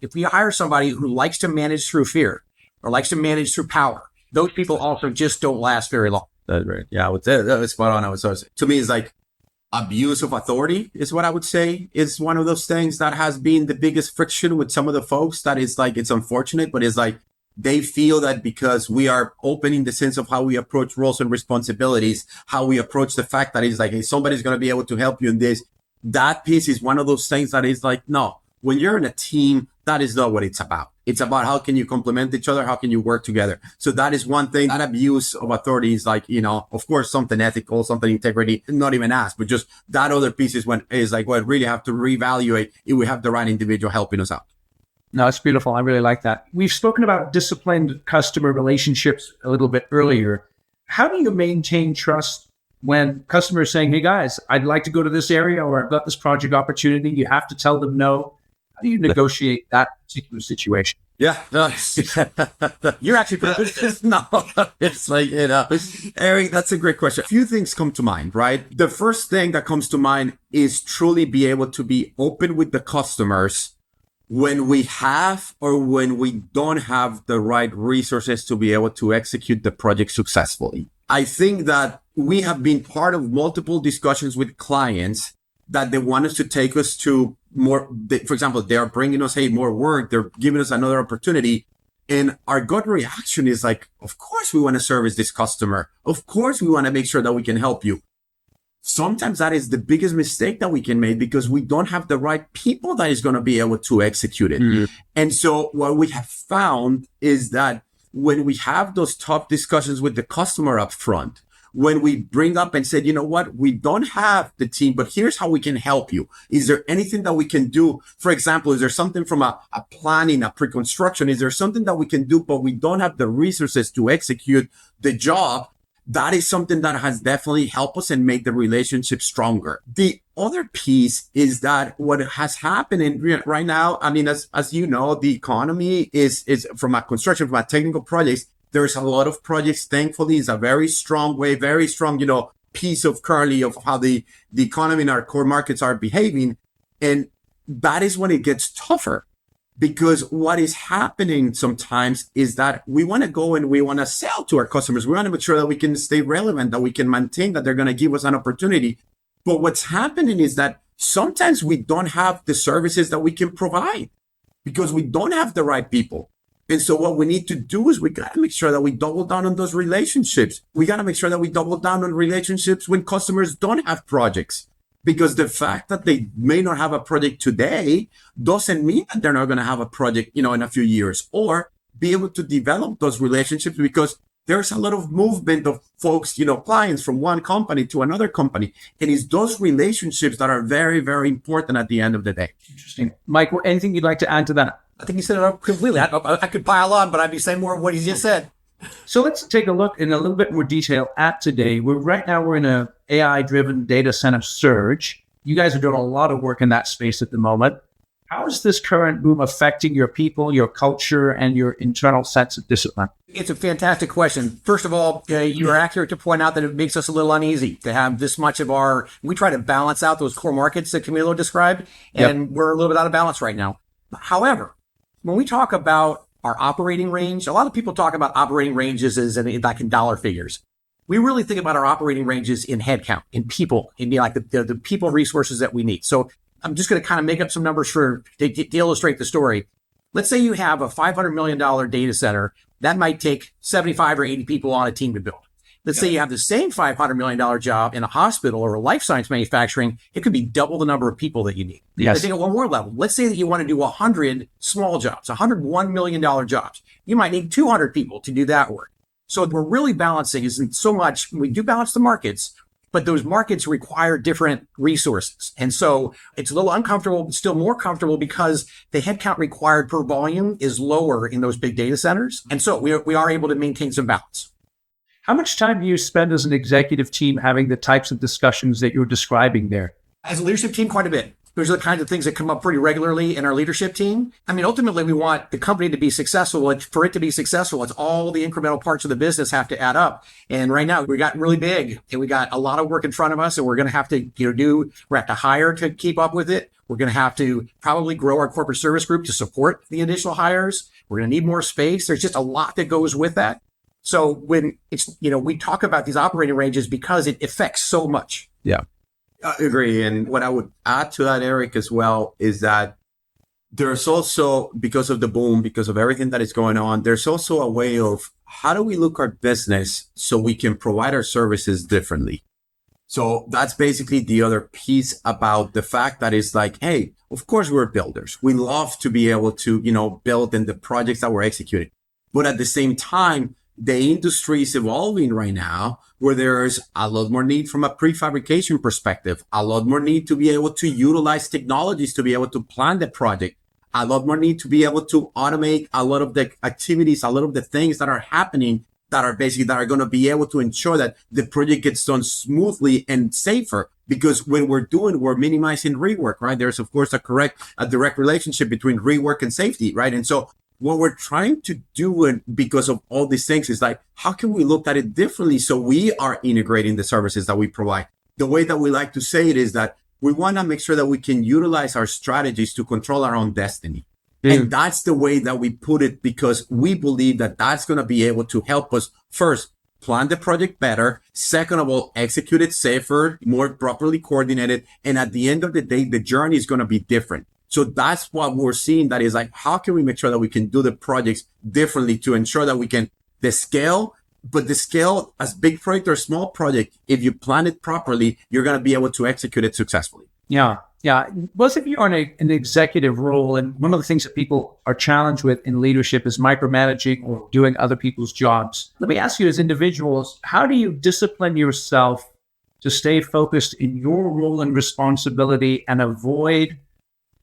if we hire somebody who likes to manage through fear, or likes to manage through power, those people also just don't last very long. That's right. Yeah, I would say that was spot on. To me, it's like abuse of authority is what I would say is one of those things that has been the biggest friction with some of the folks. That is like, it's unfortunate, but it's like they feel that because we are opening the sense of how we approach roles and responsibilities, how we approach the fact that it's like, hey, somebody's going to be able to help you in this. That piece is one of those things that is like, no, when you're in a team, that is not what it's about. It's about how can you complement each other? How can you work together? So that is one thing. That abuse of authority is like, of course, something ethical, something integrity, not even asked, but just that other piece is what really have to reevaluate if we have the right individual helping us out. No, it's beautiful. I really like that. We've spoken about disciplined customer relationships a little bit earlier. How do you maintain trust when customers saying, hey guys, I'd like to go to this area or I've got this project opportunity? You have to tell them no. How do you negotiate that particular situation? Yeah. You're actually pretty good at this. No, it's like, Eric, that's a great question. A few things come to mind, right? The first thing that comes to mind is truly be able to be open with the customers when we have or when we don't have the right resources to be able to execute the project successfully. I think that we have been part of multiple discussions with clients that they want us to take us to more, for example, they are bringing us, more work. They're giving us another opportunity. And our gut reaction is like, of course we want to service this customer. Of course we want to make sure that we can help you. Sometimes that is the biggest mistake that we can make because we don't have the right people that is going to be able to execute it. Mm-hmm. And so what we have found is that when we have those tough discussions with the customer up front, when we bring up and said, you know what, we don't have the team, but here's how we can help you. Is there anything that we can do? For example, is there something from a planning, a pre-construction? Is there something that we can do, but we don't have the resources to execute the job? That is something that has definitely helped us and made the relationship stronger. The other piece is that what has happened right now, I mean, as you know, the economy is from a construction, from a technical projects, there's a lot of projects. Thankfully, it's a very strong way, very strong, piece of currently of how the economy in our core markets are behaving. And that is when it gets tougher. Because what is happening sometimes is that we want to go and we want to sell to our customers. We want to make sure that we can stay relevant, that we can maintain, that they're going to give us an opportunity. But what's happening is that sometimes we don't have the services that we can provide because we don't have the right people. And so what we need to do is we got to make sure that we double down on those relationships. We got to make sure that we double down on relationships when customers don't have projects. Because the fact that they may not have a project today doesn't mean that they're not going to have a project, in a few years, or be able to develop those relationships because there's a lot of movement of folks, clients from one company to another company. And it's those relationships that are very, very important at the end of the day. Interesting. Mike, anything you'd like to add to that? I think you said it up completely. I could pile on, but I'd be saying more of what he just said. So let's take a look in a little bit more detail at today. Right now we're in a AI-driven data center surge. You guys are doing a lot of work in that space at the moment. How is this current boom affecting your people, your culture, and your internal sense of discipline? It's a fantastic question. First of all, you're accurate to point out that it makes us a little uneasy to have this much of we try to balance out those core markets that Camilo described, and We're a little bit out of balance right now. However, when we talk about our operating range, a lot of people talk about operating ranges as like in dollar figures. We really think about our operating ranges in headcount, in people, in like the people resources that we need. So I'm just going to kind of make up some numbers to illustrate the story. Let's say you have a $500 million data center that might take 75 or 80 people on a team to build. Let's say you have the same $500 million job in a hospital or a life science manufacturing. It could be double the number of people that you need. Yes. Let's take it one more level. Let's say that you want to do 100 small jobs, $101 million jobs. You might need 200 people to do that work. So we're really balancing isn't so much, we do balance the markets, but those markets require different resources. And so it's a little uncomfortable, but still more comfortable because the headcount required per volume is lower in those big data centers. And so we are able to maintain some balance. How much time do you spend as an executive team having the types of discussions that you're describing there? As a leadership team, quite a bit. Those are the kinds of things that come up pretty regularly in our leadership team. I mean, ultimately, we want the company to be successful. And for it to be successful, it's all the incremental parts of the business have to add up. And right now, we got really big and we got a lot of work in front of us. And we're going to have to, we have to hire to keep up with it. We're going to have to probably grow our corporate service group to support the additional hires. We're going to need more space. There's just a lot that goes with that. So when it's, we talk about these operating ranges because it affects so much. Yeah. I agree. And what I would add to that, Eric, as well, is that there's also, because of the boom, because of everything that is going on, there's also a way of how do we look our business so we can provide our services differently? So that's basically the other piece about the fact that it's like, hey, of course we're builders. We love to be able to, build in the projects that we're executing. But at the same time, the industry is evolving right now where there's a lot more need from a prefabrication perspective, a lot more need to be able to utilize technologies to be able to plan the project, a lot more need to be able to automate a lot of the activities, a lot of the things that are happening that are going to be able to ensure that the project gets done smoothly and safer. Because when we're minimizing rework, right? There's of course a direct relationship between rework and safety, right? And so what we're trying to do, and because of all these things, is like, how can we look at it differently so we are integrating the services that we provide? The way that we like to say it is that we want to make sure that we can utilize our strategies to control our own destiny. And that's the way that we put it, because we believe that that's going to be able to help us first plan the project better. Second of all, execute it safer, more properly coordinated. And at the end of the day, the journey is going to be different. So that's what we're seeing. That is like, how can we make sure that we can do the projects differently to ensure that we can the scale as big project or small project, if you plan it properly, you're going to be able to execute it successfully. Yeah. Both of you are in an executive role, and one of the things that people are challenged with in leadership is micromanaging or doing other people's jobs. Let me ask you, as individuals, how do you discipline yourself to stay focused in your role and responsibility and avoid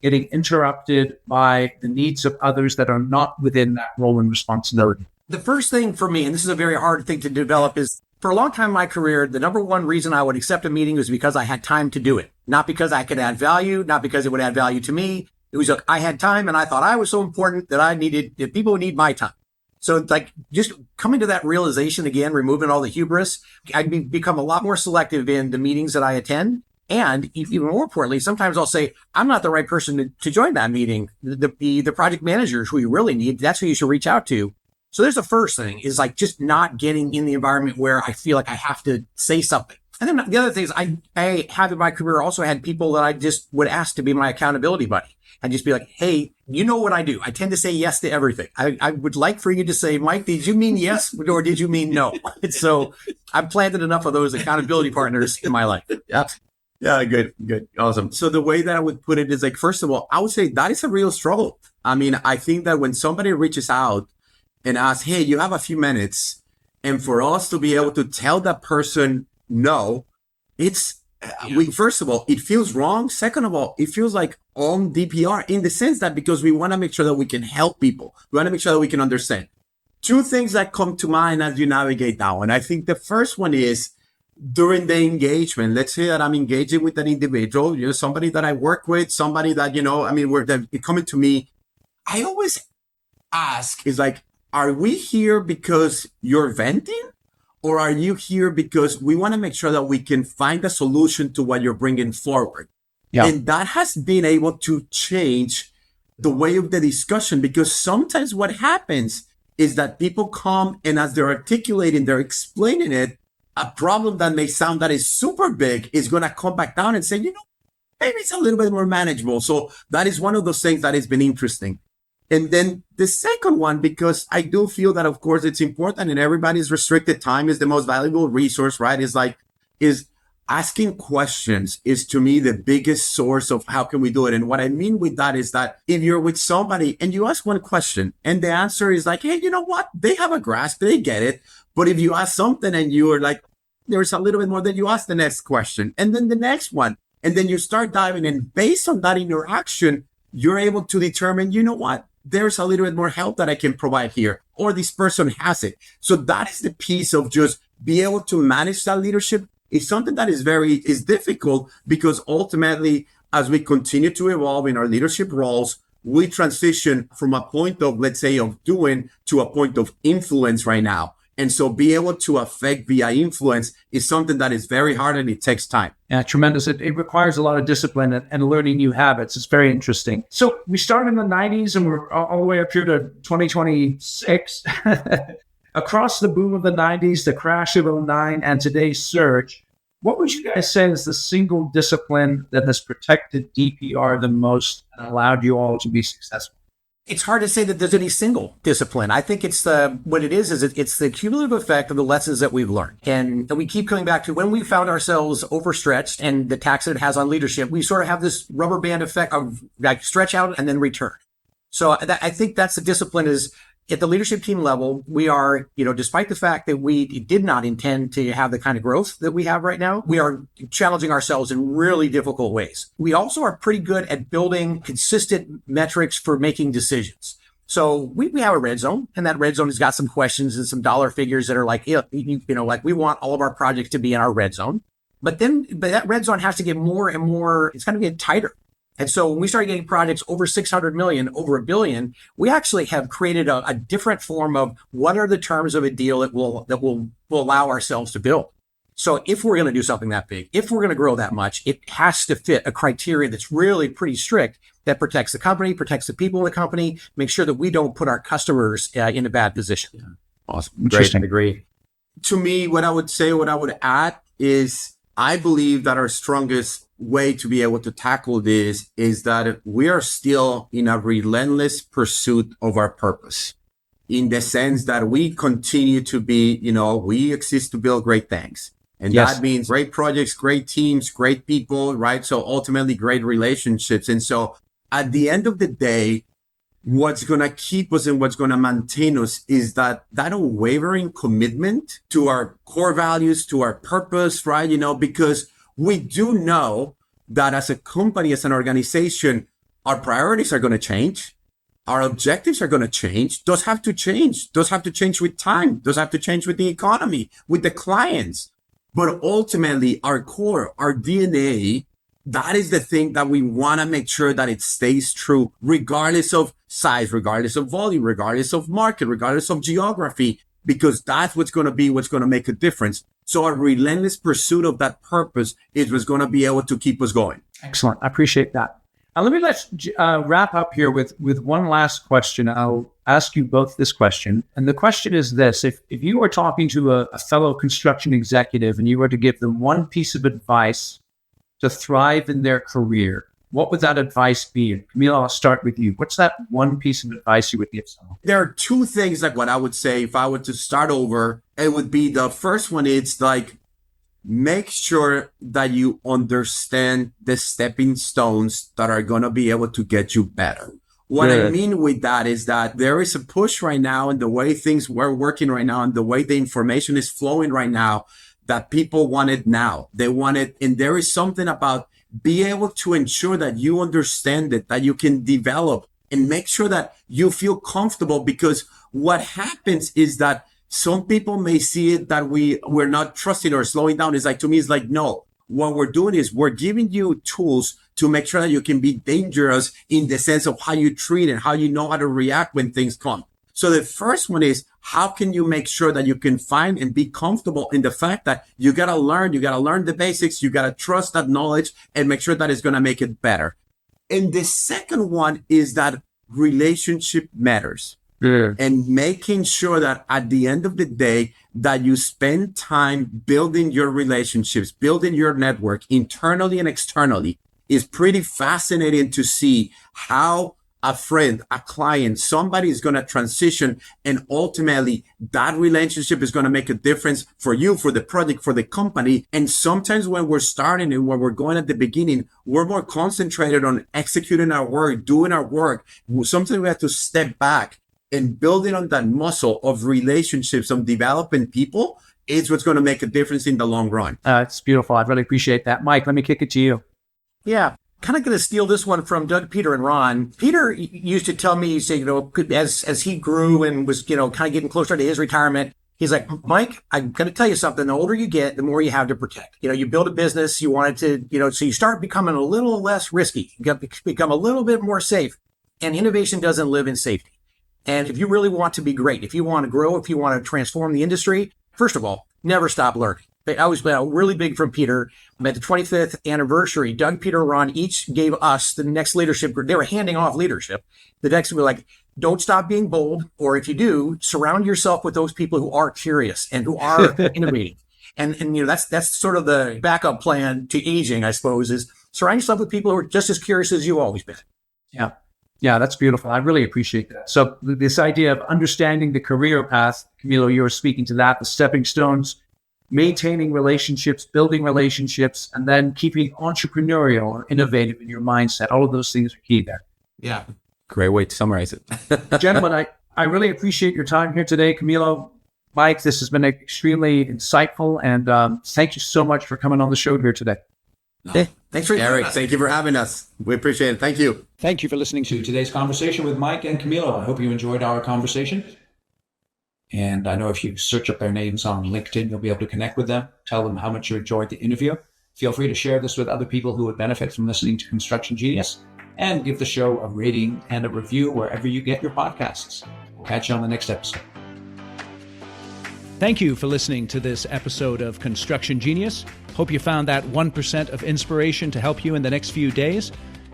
getting interrupted by the needs of others that are not within that role and responsibility? The first thing for me, and this is a very hard thing to develop, is for a long time in my career, the number one reason I would accept a meeting was because I had time to do it. Not because I could add value, not because it would add value to me. It was like I had time and I thought I was so important that people would need my time. So it's like just coming to that realization again, removing all the hubris, I'd become a lot more selective in the meetings that I attend. And even more importantly, sometimes I'll say, I'm not the right person to join that meeting. The project managers who you really need, that's who you should reach out to. So there's the first thing, is like just not getting in the environment where I feel like I have to say something. And then the other thing is I have in my career also had people that I just would ask to be my accountability buddy and just be like, hey, you know what I do? I tend to say yes to everything. I would like for you to say, Mike, did you mean yes or did you mean no? And so I've planted enough of those accountability partners in my life. Yeah, good. Awesome. So the way that I would put it is like, first of all, I would say that is a real struggle. I mean, I think that when somebody reaches out and asks, hey, you have a few minutes, and for us to be able to tell that person no, first of all, it feels wrong. Second of all, it feels like on DPR in the sense that because we want to make sure that we can help people. We want to make sure that we can understand. Two things that come to mind as you navigate that one. I think the first one is during the engagement. Let's say that I'm engaging with an individual, somebody that I work with, somebody that, they're coming to me. I always ask is like, are we here because you're venting? Or are you here because we want to make sure that we can find a solution to what you're bringing forward? Yeah. And that has been able to change the way of the discussion, because sometimes what happens is that people come and as they're articulating, they're explaining it, a problem that may sound that is super big is going to come back down and say, maybe it's a little bit more manageable. So that is one of those things that has been interesting. And then the second one, because I do feel that, of course, it's important and everybody's restricted time is the most valuable resource, right? Is asking questions is to me the biggest source of how can we do it. And what I mean with that is that if you're with somebody and you ask one question and the answer is like, hey, you know what? They have a grasp, they get it. But if you ask something and you're like, there's a little bit more, then you ask the next question and then the next one. And then you start diving in. Based on that interaction, you're able to determine, you know what? There's a little bit more help that I can provide here, or this person has it. So that is the piece of just be able to manage that leadership is something that is difficult, because ultimately, as we continue to evolve in our leadership roles, we transition from a point of, let's say, of doing to a point of influence right now. And so be able to affect via influence is something that is very hard and it takes time. Yeah, tremendous. It requires a lot of discipline and learning new habits. It's very interesting. So we started in the 90s and we're all the way up here to 2026. Across the boom of the 90s, the crash of 2009, and today's surge, what would you guys say is the single discipline that has protected DPR the most and allowed you all to be successful? It's hard to say that there's any single discipline. I think it's what it is it's the cumulative effect of the lessons that we've learned. And we keep coming back to when we found ourselves overstretched and the tax that it has on leadership, we sort of have this rubber band effect of like stretch out and then return. So I think that's the discipline is at the leadership team level. We are, despite the fact that we did not intend to have the kind of growth that we have right now, we are challenging ourselves in really difficult ways. We also are pretty good at building consistent metrics for making decisions. So we have a red zone, and that red zone has got some questions and some dollar figures that are like, like we want all of our projects to be in our red zone. But that red zone has to get more and more, it's going to get tighter. And so when we started getting projects over 600 million, over $1 billion, we actually have created a different form of what are the terms of a deal that will allow ourselves to build. So if we're going to do something that big, if we're going to grow that much, it has to fit a criteria that's really pretty strict that protects the company, protects the people in the company, make sure that we don't put our customers in a bad position. Yeah. Awesome. Great. I agree. To me, what I would add is I believe that our strongest way to be able to tackle this is that we are still in a relentless pursuit of our purpose, in the sense that we continue to be, we exist to build great things. And that means great projects, great teams, great people, right? So ultimately great relationships. And so at the end of the day, what's going to keep us and what's going to maintain us is that unwavering commitment to our core values, to our purpose, right? Because we do know that as a company, as an organization, our priorities are going to change. Our objectives are going to change. Those have to change. Those have to change with time. Those have to change with the economy, with the clients. But ultimately, our core, our DNA, that is the thing that we want to make sure that it stays true, regardless of size, regardless of volume, regardless of market, regardless of geography, because that's what's going to make a difference. So our relentless pursuit of that purpose is what's going to be able to keep us going. Excellent. I appreciate that. Let's wrap up here with one last question. I'll ask you both this question. And the question is this: if you were talking to a fellow construction executive and you were to give them one piece of advice to thrive in their career, what would that advice be? Camilo, I'll start with you. What's that one piece of advice you would give someone? There are two things like what I would say if I were to start over. It would be the first one. It's like, make sure that you understand the stepping stones that are going to be able to get you better. What I mean with that is that there is a push right now in the way things were working right now and the way the information is flowing right now that people want it now. They want it. And there is something about be able to ensure that you understand it, that you can develop and make sure that you feel comfortable, because what happens is that some people may see it that we're not trusting or slowing down. It's like, to me, it's like, no, what we're doing is we're giving you tools to make sure that you can be dangerous in the sense of how you treat and how you know how to react when things come. So the first one is, how can you make sure that you can find and be comfortable in the fact that you got to learn the basics, you got to trust that knowledge and make sure that it's going to make it better. And the second one is that relationship matters. And making sure that at the end of the day that you spend time building your relationships, building your network internally and externally is pretty fascinating to see how a friend, a client, somebody is going to transition, and ultimately that relationship is going to make a difference for you, for the project, for the company. And sometimes when we're starting and when we're going at the beginning, we're more concentrated on executing our work, doing our work. Sometimes we have to step back, and building on that muscle of relationships, of developing people, is what's going to make a difference in the long run. It's beautiful. I really appreciate that. Mike, let me kick it to you. Yeah. Kind of going to steal this one from Doug, Peter, and Ron. Peter used to tell me, say, as he grew and was, kind of getting closer to his retirement, he's like, Mike, I'm going to tell you something. The older you get, the more you have to protect. You build a business, you want it to, so you start becoming a little less risky, you become a little bit more safe. And innovation doesn't live in safety. And if you really want to be great, if you want to grow, if you want to transform the industry, first of all, never stop learning. I was really big from Peter. At the 25th anniversary, Doug, Peter, and Ron each gave us the next leadership group. They were handing off leadership. The next were like, don't stop being bold. Or if you do, surround yourself with those people who are curious and who are innovating. And that's sort of the backup plan to aging, I suppose, is surround yourself with people who are just as curious as you've always been. Yeah. Yeah, that's beautiful. I really appreciate that. So this idea of understanding the career path, Camilo, you were speaking to that, the stepping stones, maintaining relationships, building relationships, and then keeping entrepreneurial or innovative in your mindset. All of those things are key there. Yeah. Great way to summarize it. Gentlemen, I really appreciate your time here today. Camilo, Mike, this has been extremely insightful, and thank you so much for coming on the show here today. Thanks for Eric, thank you for having us. We appreciate it. Thank you. Thank you for listening to today's conversation with Mike and Camilo. I hope you enjoyed our conversation. And I know if you search up their names on LinkedIn, you'll be able to connect with them, tell them how much you enjoyed the interview. Feel free to share this with other people who would benefit from listening to Construction Genius, and give the show a rating and a review wherever you get your podcasts. We'll catch you on the next episode. Thank you for listening to this episode of Construction Genius. Hope you found that 1% of inspiration to help you in the next few days.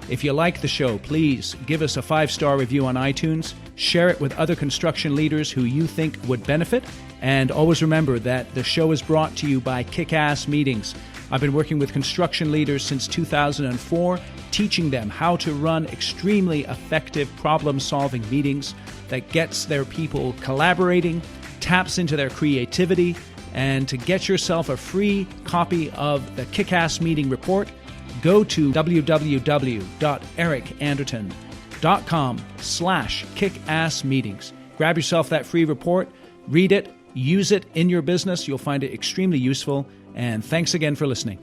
If you like the show, please give us a 5-star review on iTunes, share it with other construction leaders who you think would benefit, and always remember that the show is brought to you by Kick-Ass Meetings. I've been working with construction leaders since 2004, teaching them how to run extremely effective problem-solving meetings that gets their people collaborating, taps into their creativity. And to get yourself a free copy of the Kick-Ass Meeting Report, go to www.ericanderton.com/kickassmeetings. Grab yourself that free report, read it, use it in your business. You'll find it extremely useful. And thanks again for listening.